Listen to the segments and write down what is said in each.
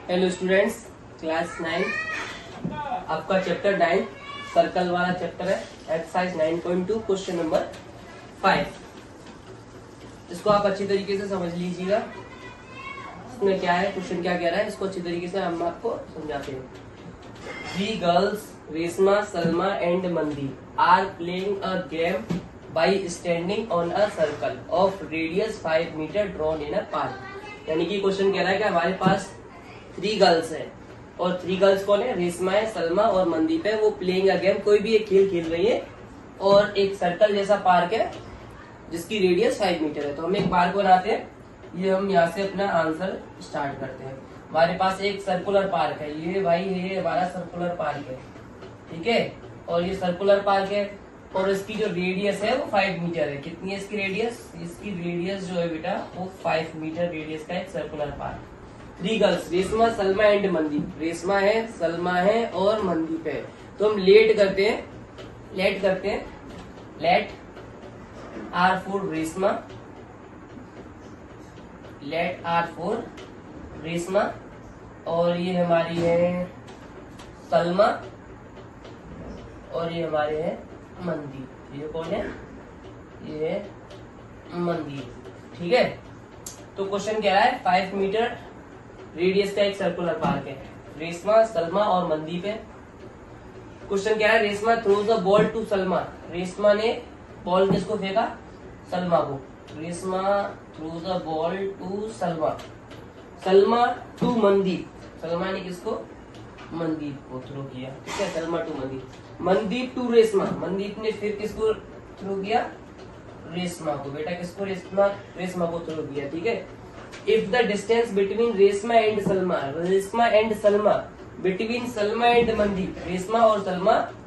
Hello students, class 9 आपका chapter 9 circle वाला chapter है। Exercise 9.2 question number 5। इसको आप अच्छी तरीके से समझ लीजिएगा। इसमें क्या है, क्वेश्चन क्या कह रहा है, इसको अच्छी तरीके से हम आपको समझाते हैं। 3 girls Reshma, Salma and Mandi are playing a game by standing on a circle of radius 5 metre drawn in a park. यानी कि क्वेश्चन कह रहा है कि हमारे पास 3 गर्ल्स है और 3 गर्ल्स कौन है, रेशमा है, सलमा और मनदीप है। वो प्लेइंग अ गेम, कोई भी एक खेल खेल रही है और एक सर्कल जैसा पार्क है जिसकी रेडियस 5 मीटर है। तो हम एक पार्क बनाते हैं। ये हम यहाँ से अपना आंसर स्टार्ट करते हैं। हमारे पास एक सर्कुलर पार्क है, ये भाई ये हमारा सर्कुलर पार्क है, ठीक है। और ये सर्कुलर पार्क है और इसकी जो रेडियस है वो 5 मीटर है। कितनी है इसकी रेडियस? इसकी रेडियस जो है बेटा वो 5 मीटर रेडियस का एक circular park. 3 girls Reshma, Salma and Mandeep. Reshma है, सलमा है और मनदीप है। तो हम लेट करते हैं। Let R for Reshma, let R for Reshma और ये हमारी है सलमा और ये हमारे है मनदीप। ये कौन है? ये है मनदीप, ठीक है। तो क्वेश्चन कह रहा है 5 मीटर रेडियस का एक सर्कुलर पार्क है। रेशमा, सलमा और मनदीप है। क्वेश्चन क्या है, Reshma throws a ball to Salma. Reshma ने बॉल किसको फेंका? सलमा को। Reshma throws a ball to Salma. Salma to Mandeep. Salma ने किसको? मनदीप को थ्रो किया, ठीक है। सलमा टू मनदीप। मनदीप टू रेशमा। मनदीप ने फिर किसको थ्रो किया? रेशमा को। बेटा किसको? रेशमा को थ्रो किया, ठीक है। If the distance between Reshma and Salma, Reshma and Salma, between Salma and Mandeep, Reshma और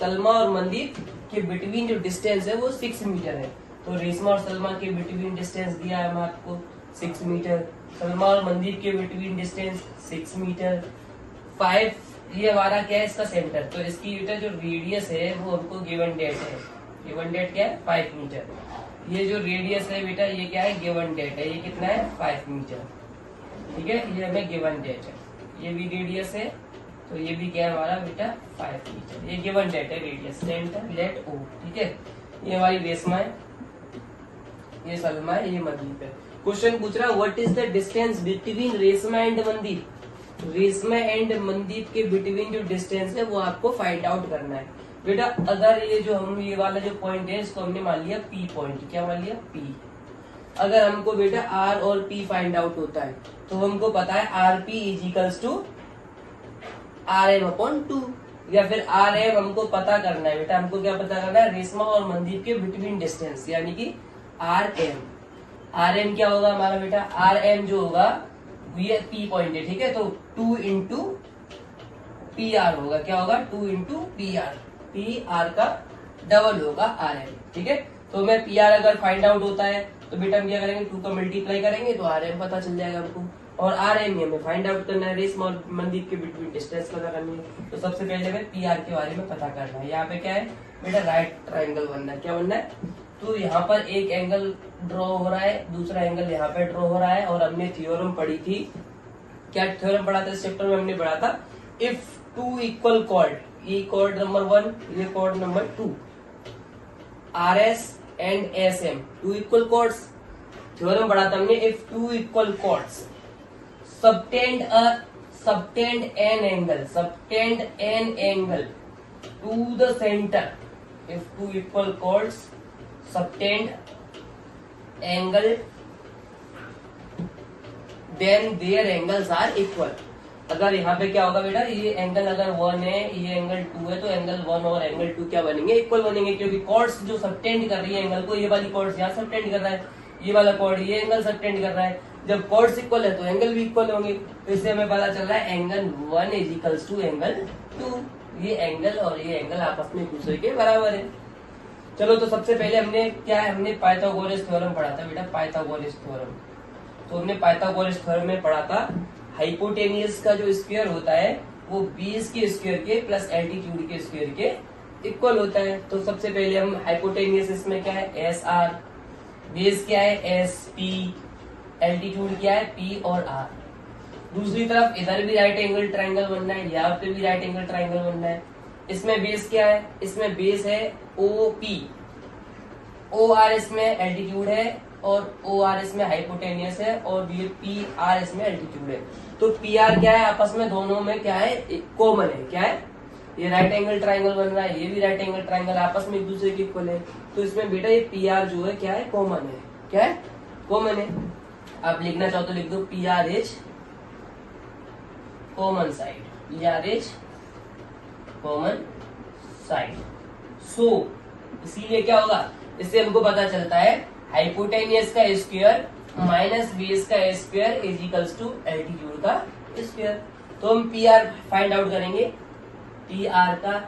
सलमा और मनदीप के बिटवीन जो डिस्टेंस है वो 6 मीटर है। तो रेशमा और सलमा के बिटवीन डिस्टेंस दिया है हम आपको 6 मीटर। सलमा और मनदीप के बिटवीन डिस्टेंस 6 मीटर। 5 ये हमारा क्या है, इसका सेंटर। तो इसकी बेटा जो रेडियस है वो हमको गिवन डेट है। गिवन डेट क्या है? 5 मीटर। ये जो रेडियस है बेटा ये क्या है? गिवन डेट है। ये कितना है? 5 मीटर, ठीक है। ये हमें गिवन डेट है। ये भी रेडियस है तो ये भी क्या है हमारा बेटा? 5 मीटर। ये गिवन डेट है रेडियस। सेंटर लेट ओ, ठीक है। ये हमारी रेशमा है, ये सलमा है, ये मनदीप है। क्वेश्चन पूछ रहा है what is the distance between Reshma and Mandeep. Reshma and Mandeep के बिटवीन जो डिस्टेंस है वो आपको फाइंड आउट करना है। बेटा अगर ये जो हम ये वाला जो पॉइंट है इसको हमने मान लिया पी पॉइंट। क्या मान लिया? पी। अगर हमको बेटा आर और पी फाइंड आउट होता है तो हमको पता है R P is equals to R M upon 2, या फिर आर एम हमको पता करना है। बेटा हमको क्या पता करना है? रेशमा और मनदीप के बिटवीन डिस्टेंस, यानी कि आर एम। आर एम क्या होगा हमारा बेटा? आर एम जो होगा ये पी पॉइंट है, ठीक है। तो 2 इंटू पी आर होगा। क्या होगा? 2 into P R. P R का डबल होगा आर एम, ठीक है। तो हमें पी आर अगर फाइंड आउट होता है तो बेटा हम क्या करेंगे? 2 का मल्टीप्लाई करेंगे तो आर एम पता चल जाएगा हमको। और आर एम हमें फाइंड आउट करना है, रेशमा और मनदीप के बिटवीन डिस्टेंस पता करनी है। तो सबसे पहले हमें पी आर के बारे में पता करना है। यहाँ पे क्या है बेटा? राइट ट्राइंगल बनना है। क्या बनना है? तो यहाँ पर एक एंगल ड्रॉ हो रहा है, दूसरा एंगल यहाँ पे ड्रॉ हो रहा है। और हमने थ्योरम पढ़ी थी। क्या थ्योरम पढ़ा था इस चैप्टर में? हमने पढ़ा था इफ 2 इक्वल कॉर्ड, ये कॉर्ड नंबर 1, ये chord number 2, R S and S M 2 equal chords. Theorem पढ़ा था हमने if 2 equal chords subtend an angle to the centre. If 2 equal chords subtend angle then their angles are equal. अगर यहाँ पे क्या होगा बेटा? ये एंगल अगर 1 है, ये एंगल 2 है, तो एंगल 1 और एंगल 2 क्या बनेंगे? इक्वल बनेंगे, क्योंकि कॉर्ड्स जो सबटेंड कर रही है एंगल को, ये वाली कॉर्ड्स यहाँ सबटेंड कर रहा है, ये वाला कॉर्ड ये एंगल सबटेंड कर रहा है। जब कॉर्ड्स इक्वल है तो एंगल भी इक्वल होंगे। तो इससे हमें पता चल रहा है angle 1 is equals to angle 2। ये एंगल और ये एंगल आपस में एक दूसरे के बराबर है। चलो तो सबसे पहले हमने क्या है? हमने पाइथागोरस थ्योरम पढ़ा था बेटा, पाइथागोरस थ्योरम। तो हमने पाइथागोरस थ्योरम में पढ़ा था हाइपोटेनियस का जो स्क्वायर होता है वो बेस के स्क्वायर के प्लस एल्टीट्यूड के स्क्वायर के इक्वल होता है। तो सबसे पहले हम हाइपोटेनियस, इसमें क्या है? S R. बेस क्या है? S P. एल्टीट्यूड क्या है? पी और आर। दूसरी तरफ इधर भी राइट एंगल ट्राइंगल बनना है, यहाँ पे भी राइट एंगल ट्राइंगल बनना है। इसमें बेस क्या है, इसमें बेस है OP, OR इसमें एल्टीट्यूड है और OR इसमें हाइपोटेनियस है और ये PR इसमें एल्टीट्यूड है। तो PR क्या है, आपस में दोनों में क्या है, कॉमन है। क्या है, ये राइट एंगल ट्राइंगल बन रहा है, ये भी राइट एंगल ट्राइंगल, आपस में एक दूसरे के इक्वल है। तो इसमें बेटा ये PR जो है क्या है, कॉमन है। क्या है, कॉमन है। आप लिखना चाहो तो लिख दो PR is common side, PR is common side. So इसीलिए क्या होगा, इससे हमको पता चलता है हाइपोटेनियस का स्क्वायर माइनस बेस का square is equals to altitude का स्क्वायर। तो हम PR फाइंड आउट करेंगे। PR का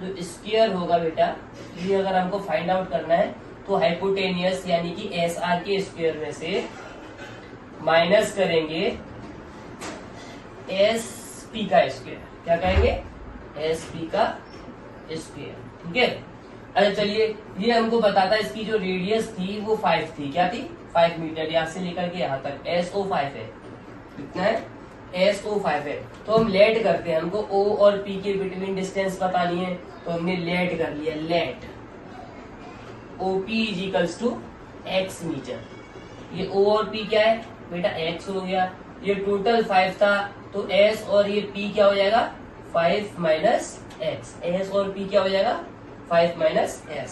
जो स्क्वायर होगा बेटा, ये अगर हमको फाइंड आउट करना है तो हाइपोटेनियस यानी कि SR के स्क्वायर में से माइनस करेंगे SP का स्क्वायर। क्या कहेंगे, SP का स्क्वायर। ठीक है, अरे चलिए, ये हमको बताता है इसकी जो रेडियस थी वो 5 थी। क्या थी, 5 मीटर, यहाँ से लेकर के यहाँ तक SO5 है। कितना है, SO5 है। तो हम लेट करते हैं, हमको O और P के बिटवीन डिस्टेंस बतानी है, तो हमने लेट कर लिया। Let OP is equals to X metre. ये O और P क्या है बेटा, X हो गया। ये टोटल 5 था, तो S और ये P क्या हो जाएगा, 5 माइनस X। S और P क्या हो जाएगा, 5 माइनस X।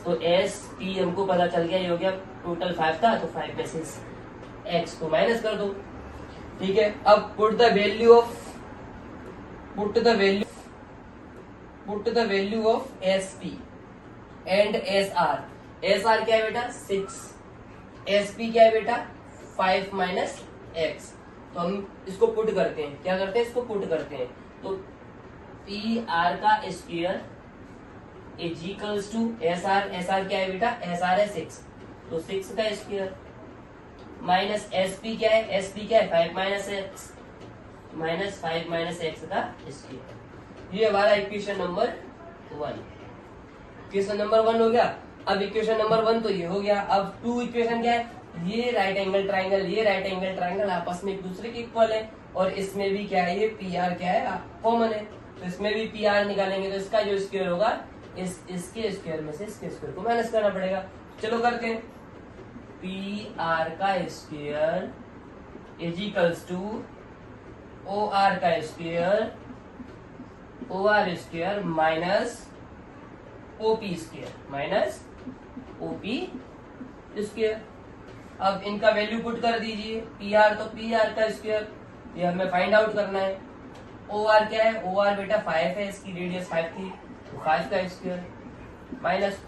तो S P हमको पता चल गया, ये हो गया टोटल 5 था, तो 5 में से X को माइनस कर दो। ठीक है, अब put the value of SP and SR। SR क्या है बेटा, 6। SP क्या है बेटा, 5 माइनस X। तो हम इसको पुट करते हैं। क्या करते हैं, इसको पुट करते हैं। तो PR का square is equals to SR क्या है बेटा, SR है 6, तो 6 का स्क्वायर माइनस SP क्या है, SP क्या है, 5 minus X, minus 5 minus X का स्क्वायर। ये हमारा इक्वेशन नंबर 1। इक्वेशन नंबर 1 हो गया। अब इक्वेशन नंबर 1 तो ये हो गया। अब 2 इक्वेशन क्या है, ये राइट एंगल ट्राइंगल, ये राइट एंगल ट्राइंगल आपस में एक दूसरे के इक्वल है और इसमें भी क्या है, ये PR क्या है, कॉमन है। तो इसमें भी PR निकालेंगे तो इसका जो स्क्वायर होगा, इसके स्क्वायर में से इसके स्क्वायर को माइनस करना पड़ेगा। चलो करते हैं। PR का square is equals to OR का square, OR square minus OP square, minus OP square. अब इनका वैल्यू पुट कर दीजिए। PR तो PR का स्क्वायर, ये हमें फाइंड आउट करना है। OR क्या है, OR बेटा 5 है, इसकी रेडियस 5 थी, तो 5 का स्क्वायर माइनस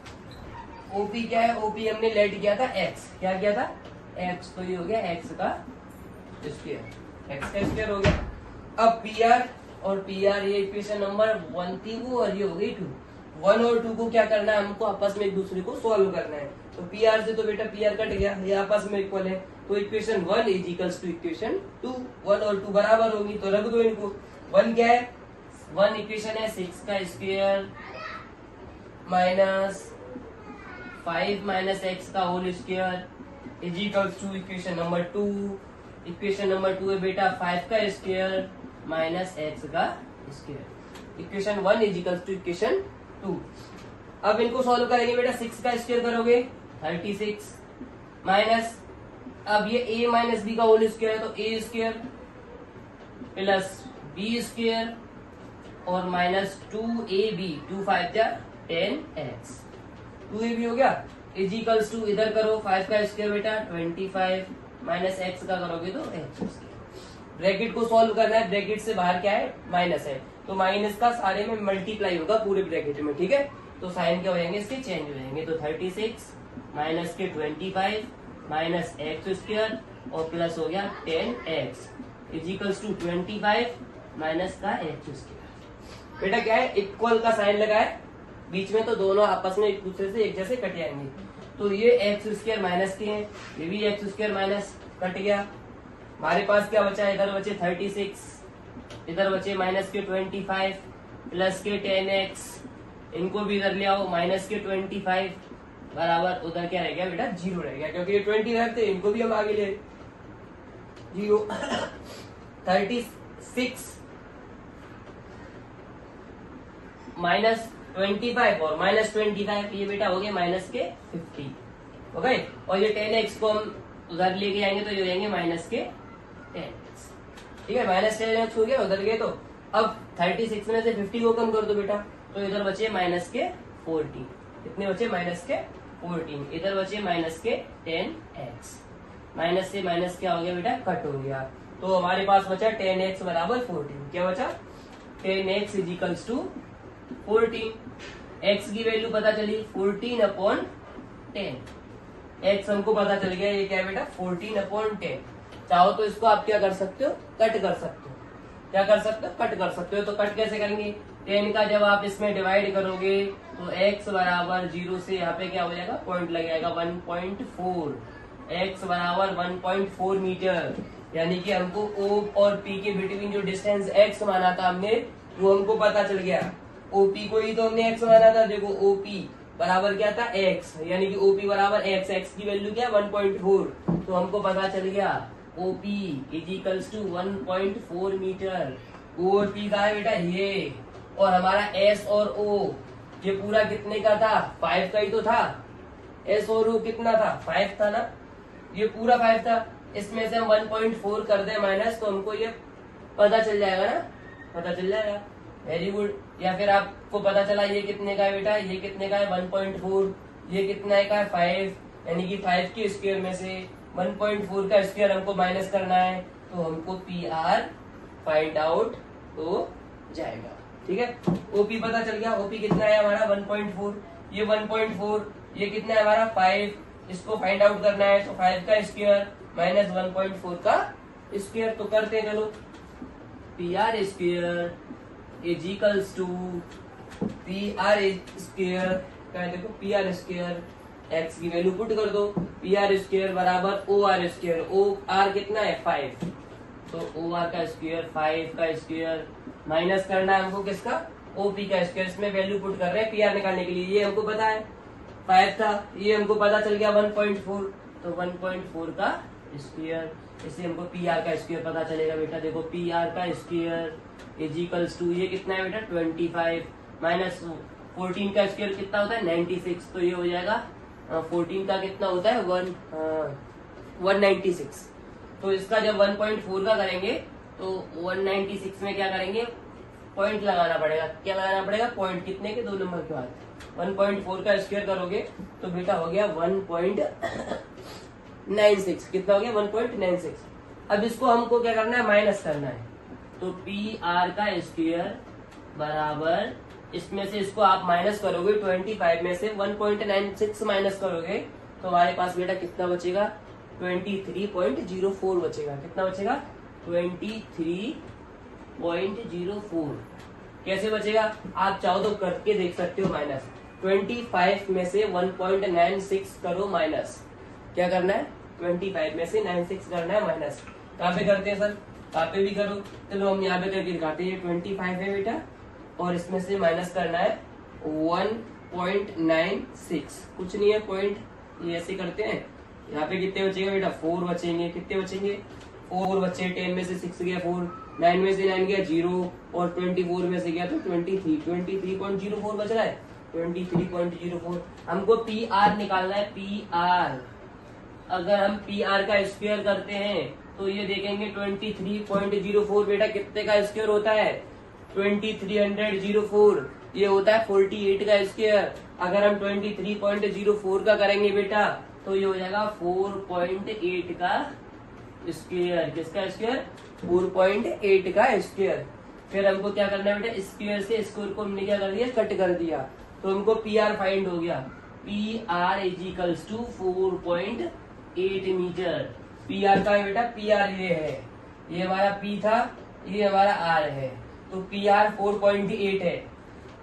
OP क्या है, OP हमने लेट किया था X। क्या किया था, X, तो ये हो गया X का स्क्वायर, X का स्क्वायर हो गया। अब PR और PR, ये इक्वेशन नंबर 1 थी वो, और ये हो गई 2। 1 और 2 को क्या करना है, हमको आपस में एक दूसरे को सॉल्व करना है। तो PR से तो बेटा PR कट गया, ये आपस में इक्वल है, तो equation 1 is equals to equation 2। 1 और 2 बराबर होगी, तो रख दो इनको। 1 क्या है, 1 इक्वेशन है 6 का स्क्वायर माइनस 5 माइनस X का whole square is equals to equation number 2। Equation number 2 है बेटा 5 का स्क्वायर माइनस X का square. Equation 1 is equals to equation 2। अब इनको सॉल्व करेंगे बेटा, 6 का स्क्वायर करोगे 36 माइनस, अब ये A माइनस B का होल स्क्वायर है, तो A square plus B square और माइनस 2AB, 2 5 जा 10X, 2AB हो गया इज इक्वल्स टू, इधर करो 5 का स्क्वायर बेटा 25 माइनस X का करोगे तो X। ब्रैकेट को सॉल्व करना है, ब्रैकेट से बाहर क्या है, माइनस है, तो माइनस का सारे में मल्टीप्लाई होगा पूरे ब्रैकेट में। ठीक है, तो साइन क्या हो जाएंगे, इसके चेंज हो जाएंगे। तो 36 माइनस के 25 माइनस X स्क्वायर और प्लस हो गया 10X is equals to 25 minus का X स्क्वायर। बेटा क्या है, इक्वल का साइन लगा है बीच में, तो दोनों आपस में एक दूसरे से एक जैसे कट जाएंगे। तो ये X स्क्वायर माइनस के हैं, ये भी X स्क्वायर माइनस कट गया। हमारे पास क्या बचा, इधर बचे 36, इधर बचे माइनस के 25 प्लस के 10X, इनको भी इधर ले आओ, माइनस के 25 बराबर उधर क्या रह गया बेटा, 0 रह गया, क्योंकि ये 25 थे, इनको भी हम आगे ले। 36 माइनस 25 और माइनस 25, ये बेटा हो गए माइनस के 50, ओके। और ये 10x को हम उधर लेके आएंगे तो ये हो जाएंगे माइनस के 10x, ठीक है। माइनस 10x हो गया, उधर गए तो अब 36 में से 50 को कम कर दो बेटा, तो इधर बचे माइनस के 14, कितने बचे माइनस के 14, इधर बचे माइनस के 10x, माइनस से माइनस क्या हो गया बेटा, कट हो गया। तो हमारे पास बचा 10x बराबर 14, क्या बचा 10x is equals to 14, x की वैल्यू पता चली 14/10, x हमको पता चल गया, ये क्या है बेटा 14/10। चाहो तो इसको आप क्या कर सकते हो, कट कर सकते हो, क्या कर सकते हो, कट कर सकते हो। तो कट कैसे करेंगे, 10 का जब आप इसमें डिवाइड करोगे तो x बराबर 0 से यहाँ पे क्या हो जाएगा, पॉइंट लग जाएगा 1.4, x बराबर 1.4 मीटर, यानी कि हमको O और P के बिटवीन जो डिस्टेंस x माना था हमने, वो हमको पता चल गया। OP को ही तो हमने x माना था, देखो OP बराबर क्या था x, यानी कि OP बराबर x की वैल्यू क्या 1.4, तो हमको पता चल गया OP is equals to 1.4 metre. O और P का है बेटा ये, और हमारा S और O ये पूरा कितने का था, 5 का ही तो था। S और O कितना था, 5 था ना, ये पूरा 5 था। इसमें से हम 1.4 कर दे माइनस, तो हमको ये पता चल जाएगा ना, पता चल जाएगा, वेरी गुड। या फिर आपको पता चला ये कितने का है बेटा, ये कितने का है 1.4, ये कितना का है 5, यानी कि 5 के स्क्वायर में से 1.4 का स्क्वायर हमको माइनस करना है, तो हमको PR फाइंड आउट हो जाएगा, ठीक है। OP पता चल गया, OP कितना है हमारा 1.4, ये 1.4, ये कितना है हमारा 5, इसको फाइंड आउट करना है, तो 5 का स्क्वायर माइनस 1.4 का स्क्वायर, तो करते हैं चलो। PR square is equals to PR square, क्या है देखो PR स्क्वायर, x की वैल्यू पुट कर दो, PR स्क्वायर बराबर OR स्क्वायर, OR कितना है 5, तो OR का स्क्वायर 5 का स्क्वायर माइनस करना है हमको किसका, OP का स्क्वायर, इसमें वैल्यू पुट कर रहे हैं PR निकालने के लिए। ये हमको पता है 5 था, ये हमको पता चल गया 1.4, तो 1.4 का स्क्वायर, इससे हमको PR का स्क्वायर पता चलेगा बेटा। देखो PR का स्क्वायर इज इक्वल्स टू, ये कितना है बेटा 25 माइनस 14 का स्क्वायर कितना होता है 96, तो ये हो जाएगा 14 का कितना होता है 196। तो इसका जब 1.4 का करेंगे तो 196 में क्या करेंगे, पॉइंट लगाना पड़ेगा, क्या लगाना पड़ेगा, पॉइंट, कितने के 2 नंबर के बाद 1.4 का स्क्वायर करोगे तो बेटा हो गया 1.96, कितना हो गया 1.96। अब इसको हमको क्या करना है, माइनस करना है, तो PR का स्क्वायर बराबर, इसमें से इसको आप माइनस करोगे 25 में से 1.96 माइनस करोगे तो हमारे पास बेटा कितना बचेगा 23.04 बचेगा, कितना बचेगा 23.04। कैसे बचेगा, आप चाहो तो करके देख सकते हो, माइनस 25 में से 1.96 करो माइनस, क्या करना है 25 में से 96 करना है माइनस। कहाँ पे करते हैं सर, कहाँ पे भी करो, चलो हम यहाँ पे करके दिखाते हैं। 25 है बेटा और इसमें से माइनस करना है 1.96, कुछ नहीं है पॉइंट, ये ऐसे करते हैं। यहाँ पे कितने बचेगा बेटा 4 बचेंगे, कितने बचेंगे 4 बचे, 10 में से 6 गया 4, 9 में से 9 गया 0 और 24 में से गया तो 23.04 बच रहा है 23.04। हमको PR निकालना है, PR अगर हम PR का स्क्वायर करते हैं तो ये देखेंगे 23.04 बेटा कितने का स्क्वायर होता है 2304, ये होता है 48 का स्क्वायर। अगर हम 23.04 का करेंगे बेटा तो ये हो जाएगा 4.8 का स्क्वायर, किसका स्क्वायर 4.8 का स्क्वायर। फिर हमको क्या करना है बेटा, स्क्वायर से स्क्वायर को हमने क्या कर दिया, कट कर दिया, तो हमको PR फाइंड हो गया। PR is equals to 4.8 metre. PR का है बेटा, PR ये है, ये हमारा P था, ये हमारा R है, तो PR 4.8 है।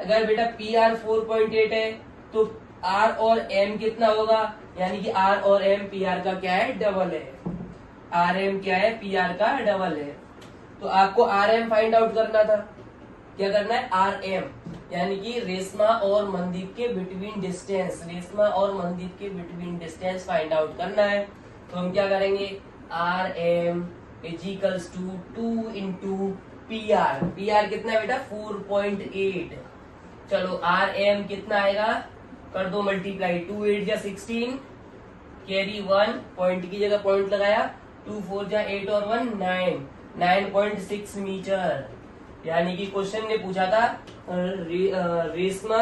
अगर बेटा PR 4.8 है तो R और M कितना होगा, यानी कि R और M PR का क्या है, डबल है। RM क्या है, PR का डबल है। तो आपको RM फाइंड आउट करना था, क्या करना है RM, यानी कि रेशमा और मनदीप के बिटवीन डिस्टेंस, रेशमा और मनदीप के बिटवीन डिस्टेंस फाइंड आउट करना है। तो हम क्या करेंगे, RM is equals to 2 into PR। PR कितना है बेटा 4.8। चलो RM कितना आएगा, कर दो मल्टीप्लाई, 2 8 जा 16, कैरी 1, पॉइंट की जगह पॉइंट लगाया, 2 4 जा 8 और 1 9, 9.6 मीटर। यानी कि क्वेश्चन ने पूछा था रेशमा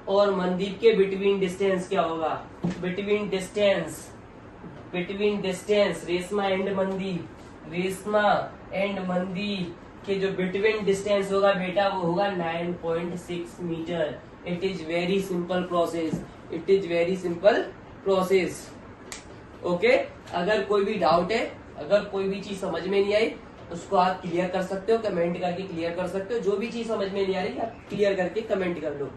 और मनदीप के बिटवीन डिस्टेंस क्या होगा। Between distance Reshma and Mandeep, Reshma and Mandeep के जो बिटवीन डिस्टेंस होगा बेटा वो होगा 9.6 metre. It is very simple process, it is very simple process. Okay, अगर कोई भी डाउट है, अगर कोई भी चीज समझ में नहीं आई उसको आप क्लियर कर सकते हो, कमेंट करके क्लियर कर सकते हो। जो भी चीज समझ में नहीं आ रही आप क्लियर करके कमेंट कर लो।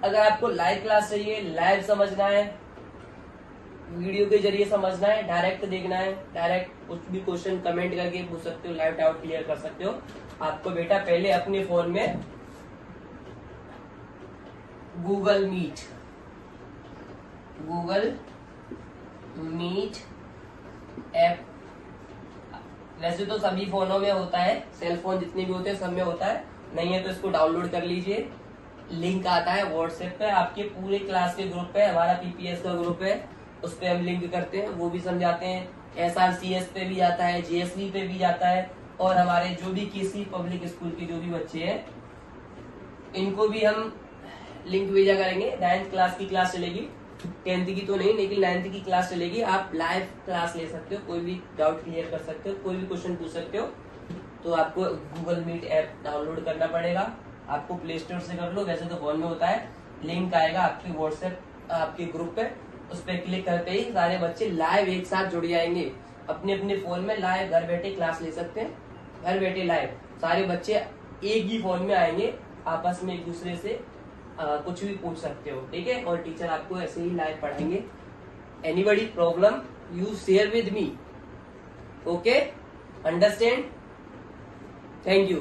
अगर आपको लाइव क्लास चाहिए, लाइव समझना है, वीडियो के जरिए समझना है, डायरेक्ट देखना है, डायरेक्ट कुछ भी क्वेश्चन कमेंट करके पूछ सकते हो, लाइव डाउट क्लियर कर सकते हो। आपको बेटा पहले अपने फोन में गूगल मीट ऐप, वैसे तो सभी फोनों में होता है, सेल फोन जितने भी होते हैं सब में होता है, नहीं है तो इसको डाउनलोड कर लीजिए। लिंक आता है व्हाट्सएप पे, आपके पूरे क्लास के ग्रुप पे, हमारा PPS का ग्रुप है, उस पे हम लिंक करते हैं, वो भी समझाते हैं। SRCS पे भी जाता है, JSV पे भी जाता है, और हमारे जो भी किसी पब्लिक स्कूल के जो भी बच्चे हैं इनको भी हम लिंक भेजा करेंगे। 9th क्लास की क्लास चलेगी, 10th की तो नहीं, लेकिन 9th की क्लास चलेगी। आप लाइव क्लास ले सकते हो, कोई भी डाउट क्लियर कर सकते हो, कोई भी क्वेश्चन पूछ सकते हो। तो आपको गूगल मीट ऐप डाउनलोड करना पड़ेगा, आपको प्ले स्टोर से कर लो, वैसे तो फोन में होता है। लिंक आएगा आपके व्हाट्सएप आपके ग्रुप पे, उस पर क्लिक करते ही सारे बच्चे लाइव एक साथ जुड़ जाएंगे। अपने अपने फोन में लाइव घर बैठे क्लास ले सकते हैं, घर बैठे लाइव सारे बच्चे एक ही फोन में आएंगे, आपस में एक दूसरे से कुछ भी पूछ सकते हो, ठीक है। और टीचर आपको ऐसे ही लाइव पढ़ाएंगे। Anybody problem you share with me, okay, understand. Thank you.